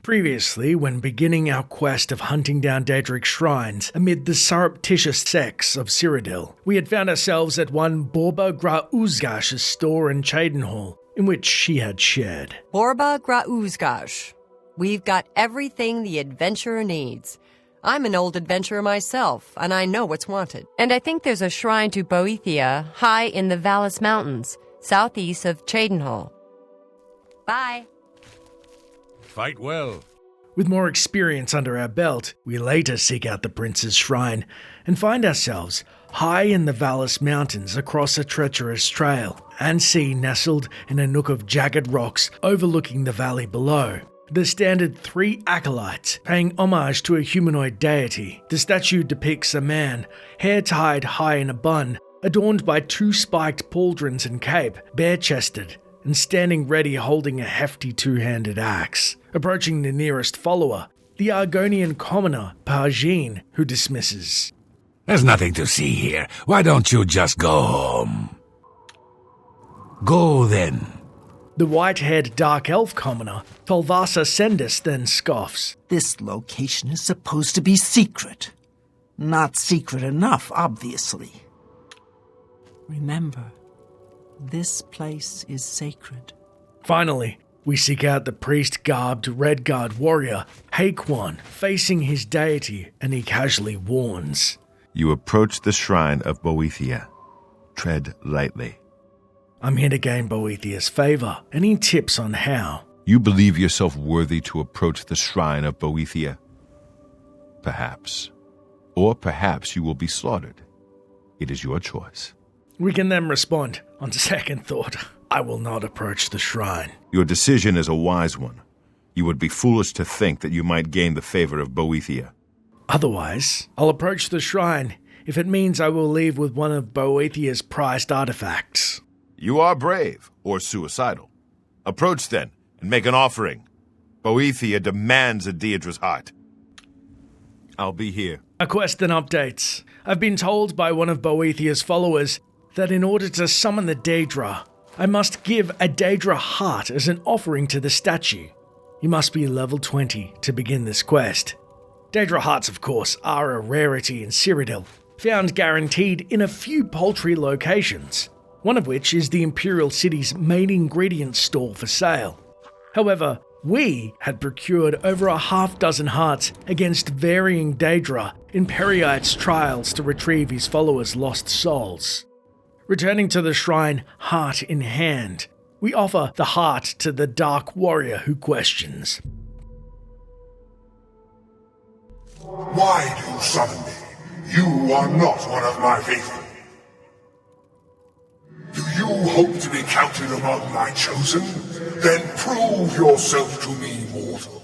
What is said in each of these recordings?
Previously, when beginning our quest of hunting down Daedric shrines amid the surreptitious sects of Cyrodiil, we had found ourselves at one Borba Gra-Uzgash's store in Cheydinhal, in which she had shared. Borba Gra-Uzgash. We've got everything the adventurer needs. I'm an old adventurer myself, and I know what's wanted. And I think there's a shrine to Boethia high in the Vallis Mountains, southeast of Cheydinhal. Bye. Fight well. With more experience under our belt, we later seek out the prince's shrine and find ourselves high in the Vallis Mountains across a treacherous trail and see nestled in a nook of jagged rocks overlooking the valley below. The standard 3 acolytes paying homage to a humanoid deity. The statue depicts a man, hair tied high in a bun, adorned by 2 spiked pauldrons and cape, bare-chested, and standing ready holding a hefty 2-handed axe. Approaching the nearest follower, the Argonian commoner, Pargine, who dismisses. There's nothing to see here. Why don't you just go home? Go then. The white-haired dark elf commoner, Tolvasa Sendis, then scoffs. This location is supposed to be secret. Not secret enough, obviously. Remember, this place is sacred. Finally, we seek out the priest-garbed Red Guard warrior, Haquan, facing his deity, and he casually warns. You approach the shrine of Boethia. Tread lightly. I'm here to gain Boethia's favor. Any tips on how? You believe yourself worthy to approach the shrine of Boethia? Perhaps. Or perhaps you will be slaughtered. It is your choice. We can then respond, on second thought, I will not approach the shrine. Your decision is a wise one. You would be foolish to think that you might gain the favor of Boethia. Otherwise, I'll approach the shrine if it means I will leave with one of Boethia's prized artifacts. You are brave, or suicidal. Approach then, and make an offering. Boethia demands a Daedra's heart. I'll be here. A quest and updates. I've been told by one of Boethia's followers that in order to summon the Daedra, I must give a Daedra heart as an offering to the statue. You must be level 20 to begin this quest. Daedra hearts, of course, are a rarity in Cyrodiil, found guaranteed in a few paltry locations, one of which is the Imperial City's main ingredient store for sale. However, we had procured over a half-dozen hearts against varying Daedra in Periite's trials to retrieve his followers' lost souls. Returning to the shrine, heart in hand, we offer the heart to the dark warrior who questions. Why do you summon me? You are not one of my faithful. Do you hope to be counted among my chosen? Then prove yourself to me, mortal.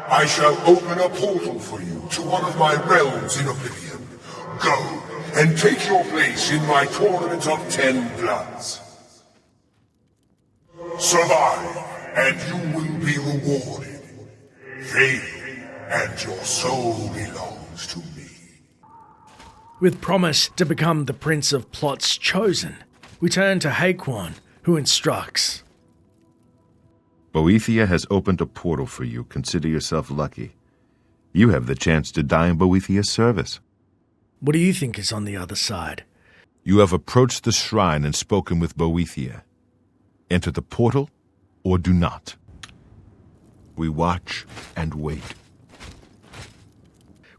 I shall open a portal for you to one of my realms in Oblivion. Go and take your place in my tournament of 10 bloods. Survive, and you will be rewarded. Fail, and your soul belongs to me. With promise to become the Prince of Plot's chosen, we turn to Haquan, who instructs. Boethia has opened a portal for you. Consider yourself lucky. You have the chance to die in Boethia's service. What do you think is on the other side? You have approached the shrine and spoken with Boethia. Enter the portal, or do not. We watch and wait.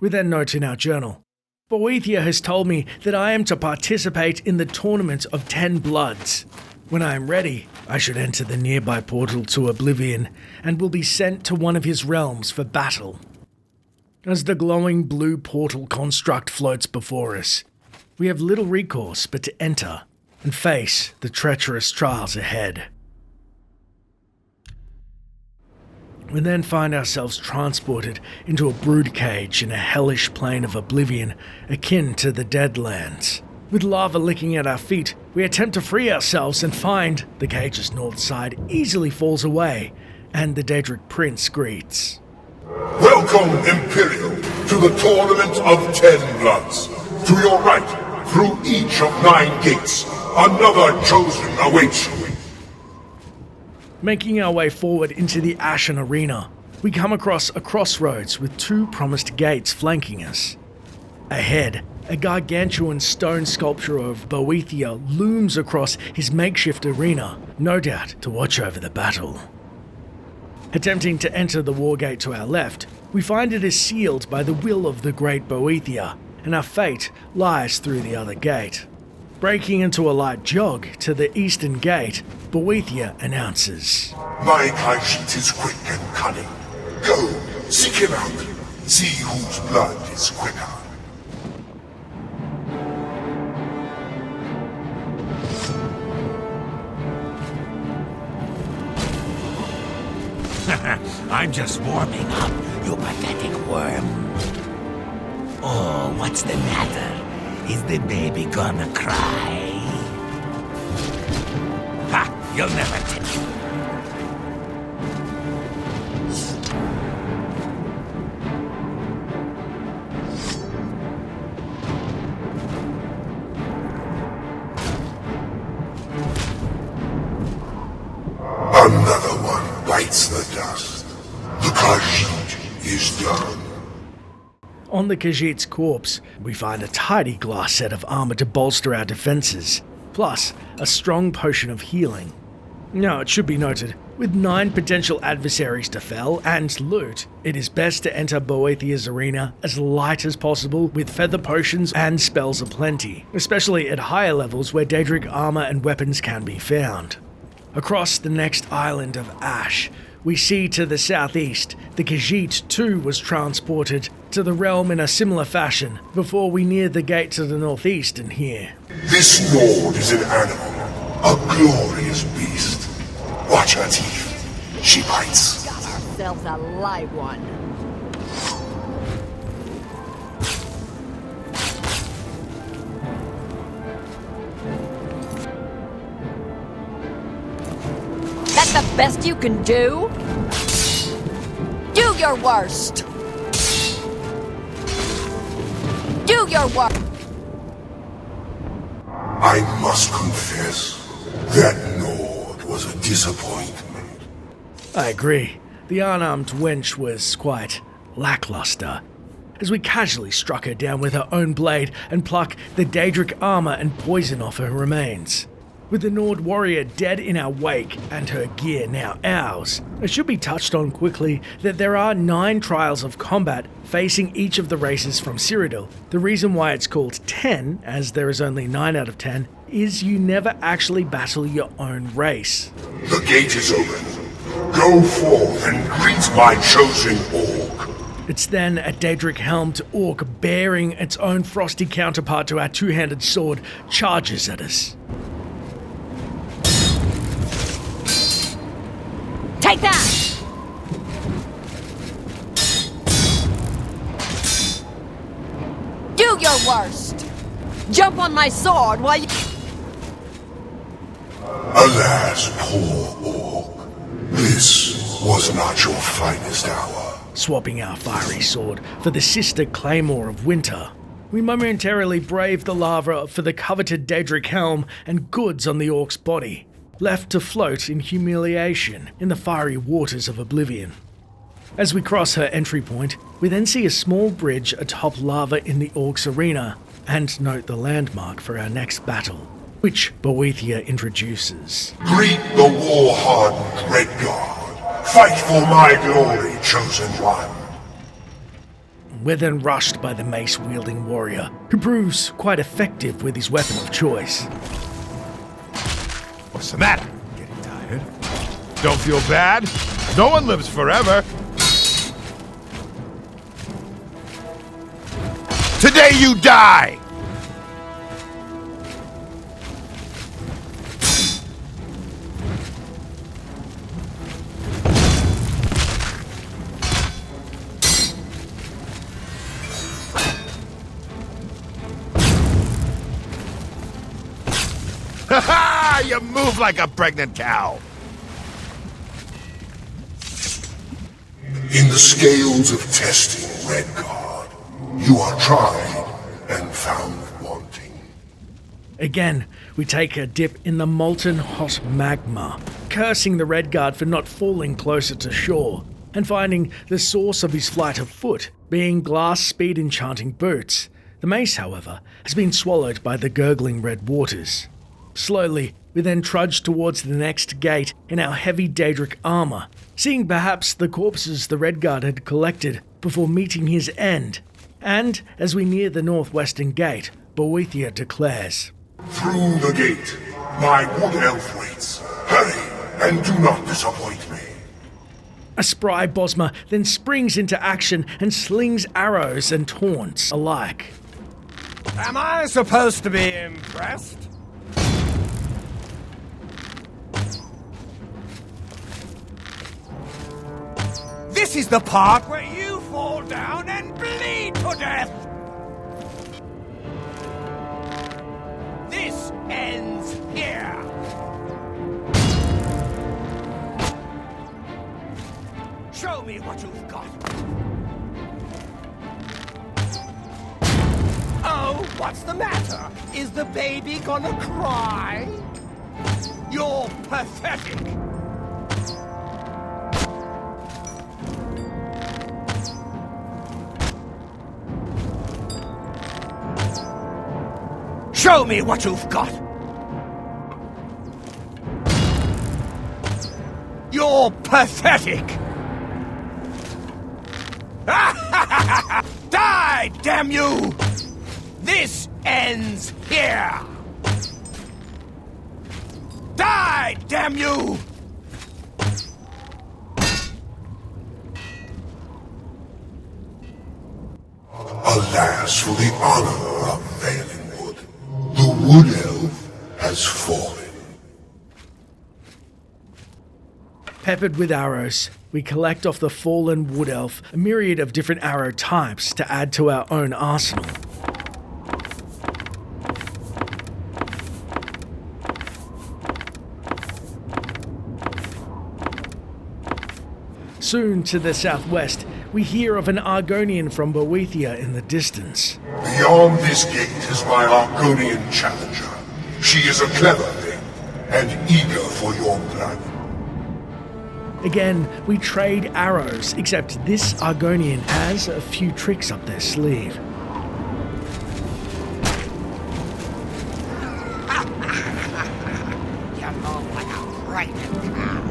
We then note in our journal, Boethia has told me that I am to participate in the tournament of 10 bloods. When I am ready, I should enter the nearby portal to Oblivion and will be sent to one of his realms for battle. As the glowing blue portal construct floats before us, we have little recourse but to enter and face the treacherous trials ahead. We then find ourselves transported into a brood cage in a hellish plane of Oblivion akin to the Deadlands. With lava licking at our feet, we attempt to free ourselves and find the cage's north side easily falls away, and the Daedric Prince greets. Welcome, Imperial, to the tournament of 10 bloods. To your right, through each of 9 gates, another chosen awaits you. Making our way forward into the Ashen Arena, we come across a crossroads with two promised gates flanking us. Ahead, a gargantuan stone sculpture of Boethia looms across his makeshift arena, no doubt to watch over the battle. Attempting to enter the war gate to our left, we find it is sealed by the will of the great Boethia, and our fate lies through the other gate. Breaking into a light jog to the eastern gate, Boethia announces, My Khajiit is quick and cunning. Go, seek him out. See whose blood is quicker. I'm just warming up, you pathetic worm. Oh, what's the matter? Is the baby gonna cry? Ha! You'll never tell. Another one bites the dust. The Khajiit is done. On the Khajiit's corpse, we find a tidy glass set of armor to bolster our defenses, plus a strong potion of healing. Now, it should be noted, with 9 potential adversaries to fell and loot, it is best to enter Boethia's arena as light as possible with feather potions and spells aplenty, especially at higher levels where Daedric armor and weapons can be found. Across the next island of Ash, we see to the southeast, the Khajiit too was transported to the realm in a similar fashion before we near the gate to the northeast and here. This Nord is an animal, a glorious beast. Watch her teeth. She bites. Got ourselves a live one. That's the best you can do? Do your worst! Do your worst! I must confess, that Nord was a disappointment. I agree. The unarmed wench was quite lackluster, as we casually struck her down with her own blade and pluck the Daedric armor and poison off her remains. With the Nord warrior dead in our wake and her gear now ours, it should be touched on quickly that there are 9 trials of combat facing each of the races from Cyrodiil. The reason why it's called 10, as there is only 9 out of 10, is you never actually battle your own race. The gate is open. Go forth and greet my chosen orc. It's then a Daedric helmed orc bearing its own frosty counterpart to our two-handed sword charges at us. Take that! Do your worst! Jump on my sword while you... Alas, poor orc. This was not your finest hour. Swapping our fiery sword for the sister claymore of winter, we momentarily braved the lava for the coveted Daedric helm and goods on the orc's body, left to float in humiliation in the fiery waters of Oblivion. As we cross her entry point, we then see a small bridge atop lava in the orc's arena and note the landmark for our next battle, which Boethia introduces. Greet the war-hardened Red Guard. Fight for my glory, chosen one. We're then rushed by the mace-wielding warrior, who proves quite effective with his weapon of choice. What's the matter? Getting tired? Don't feel bad? No one lives forever. Today you die! Ha ha! You move like a pregnant cow! In the scales of testing, Red Guard, you are tried and found wanting. Again, we take a dip in the molten hot magma, cursing the Redguard for not falling closer to shore, and finding the source of his flight of foot being glass speed enchanting boots. The mace, however, has been swallowed by the gurgling red waters. Slowly, we then trudge towards the next gate in our heavy Daedric armor, seeing perhaps the corpses the Redguard had collected before meeting his end. And as we near the northwestern gate, Boethia declares, Through the gate, my wood elf waits. Hurry, and do not disappoint me. A spry Bosma then springs into action and slings arrows and taunts alike. Am I supposed to be impressed? This is the part where you fall down and bleed to death! This ends here! Show me what you've got! Oh, what's the matter? Is the baby gonna cry? You're pathetic! Show me what you've got! You're pathetic! Die, damn you! This ends here! Die, damn you! Alas for the honor of Valenwood. The wood elf has fallen. Peppered with arrows, we collect off the fallen wood elf a myriad of different arrow types to add to our own arsenal. Soon to the southwest, we hear of an Argonian from Boethia in the distance. Beyond this gate is my Argonian challenger. She is a clever thing, and eager for your blood. Again, we trade arrows, except this Argonian has a few tricks up their sleeve. You look like a frightened cow.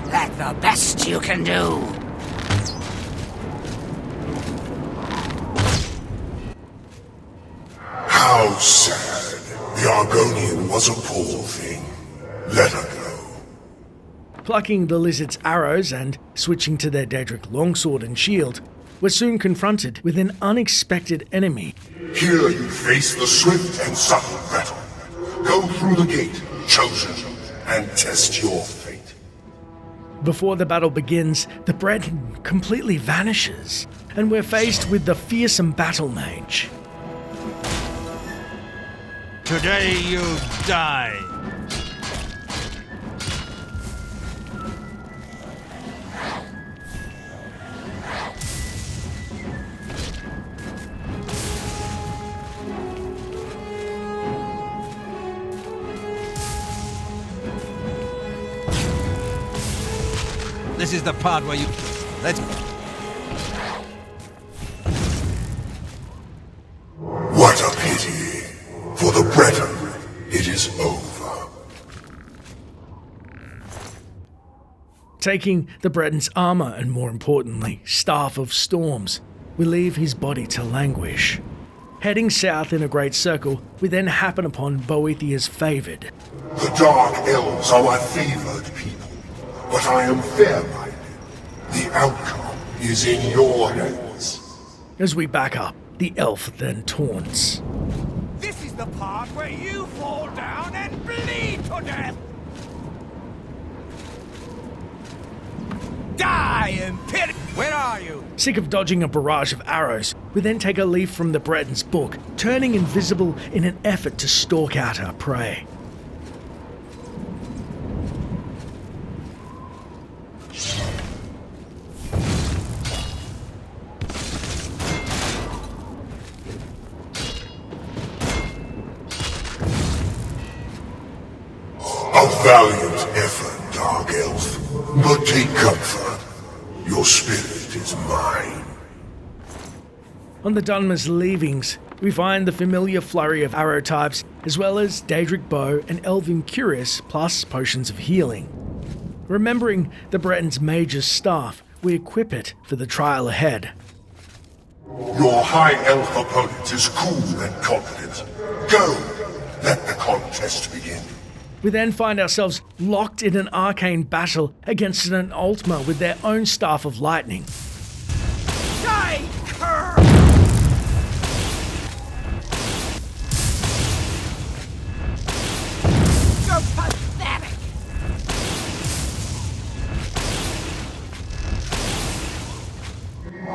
That's the best you can do. How sad. The Argonian was a poor thing. Let her go. Plucking the lizard's arrows and switching to their Daedric longsword and shield, we're soon confronted with an unexpected enemy. Here you face the swift and subtle battle. Go through the gate, chosen, and test your fate. Before the battle begins, the Breton completely vanishes, and we're faced with the fearsome battle mage. Today you die. This is the part where you... Let's... What a pity. For the Breton, it is over. Taking the Breton's armor and, more importantly, Staff of Storms, we leave his body to languish. Heading south in a great circle, we then happen upon Boethia's favored. The Dark Elves are my favored people, but I am fair-minded. The outcome is in your hands. As we back up, the elf then taunts. This is the part where you fall down and bleed to death! Die in pity! Where are you? Sick of dodging a barrage of arrows, we then take a leaf from the Breton's book, turning invisible in an effort to stalk out our prey. valiant effort, Dark Elf. But take comfort. Your spirit is mine. On the Dunmer's leavings, we find the familiar flurry of arrow types, as well as Daedric bow and Elven cuirass, plus potions of healing. Remembering the Breton's mage's staff, we equip it for the trial ahead. Your high elf opponent is cool and confident. Go! Let the contest begin. We then find ourselves locked in an arcane battle against an Altmer with their own staff of lightning. Die, cur! You're pathetic!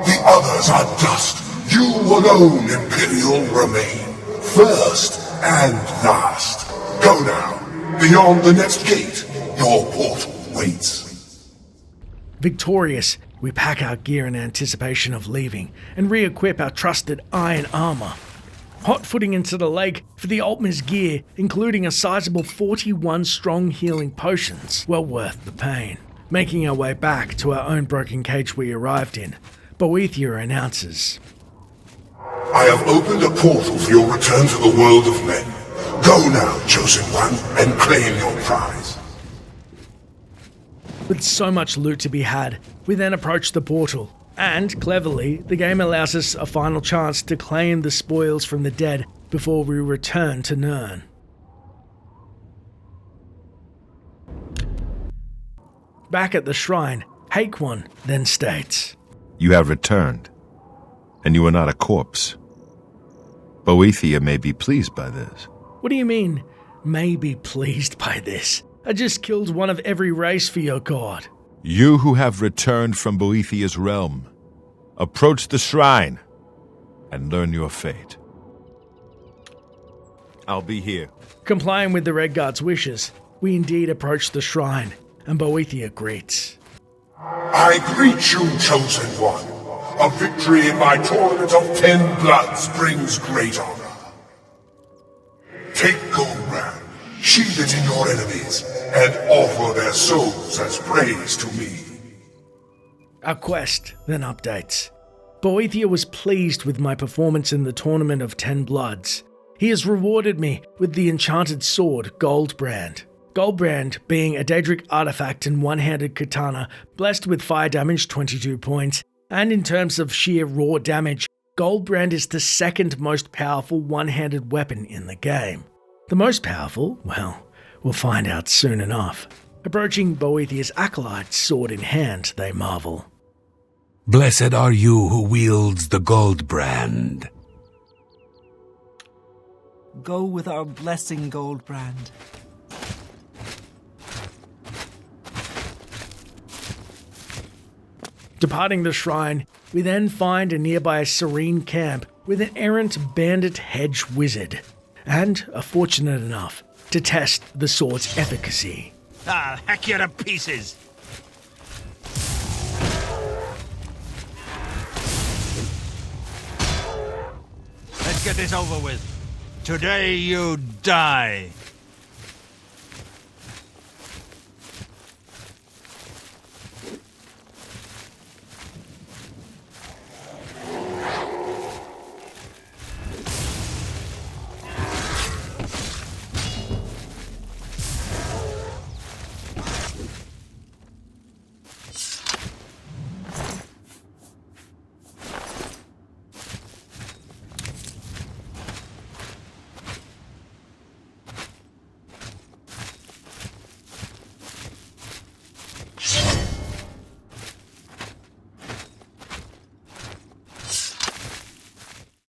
The others are dust. You alone, Imperial, remain. First and last. Go now. Beyond the next gate, your portal waits. Victorious, we pack our gear in anticipation of leaving and re-equip our trusted iron armor. Hot-footing into the lake for the Altmer's gear, including a sizable 41 strong healing potions, well worth the pain. Making our way back to our own broken cage we arrived in, Boethia announces, I have opened a portal for your return to the world of men. Go now, Chosen One, and claim your prize. With so much loot to be had, we then approach the portal, and cleverly, the game allows us a final chance to claim the spoils from the dead before we return to Nirn. Back at the shrine, Haquan then states, You have returned, and you are not a corpse. Boethia may be pleased by this. What do you mean, may be pleased by this? I just killed one of every race for your god. You who have returned from Boethia's realm, approach the shrine and learn your fate. I'll be here. Complying with the Redguard's wishes, we indeed approach the shrine, and Boethia greets. I greet you, Chosen One. A victory in my tournament of 10 bloods brings great honor. Take Goldbrand, sheathe it in your enemies, and offer their souls as praise to me. Our quest then updates. Boethia was pleased with my performance in the tournament of 10 bloods. He has rewarded me with the enchanted sword Goldbrand. Goldbrand being a Daedric artifact and one-handed katana, blessed with fire damage 22 points, and in terms of sheer raw damage, Goldbrand is the second most powerful one-handed weapon in the game. The most powerful, well, we'll find out soon enough. Approaching Boethia's acolyte, sword in hand, they marvel. Blessed are you who wields the gold brand. Go with our blessing, Goldbrand. Departing the shrine, we then find a nearby serene camp with an errant bandit hedge wizard, and are fortunate enough to test the sword's efficacy. I'll hack you to pieces. Let's get this over with. Today you die.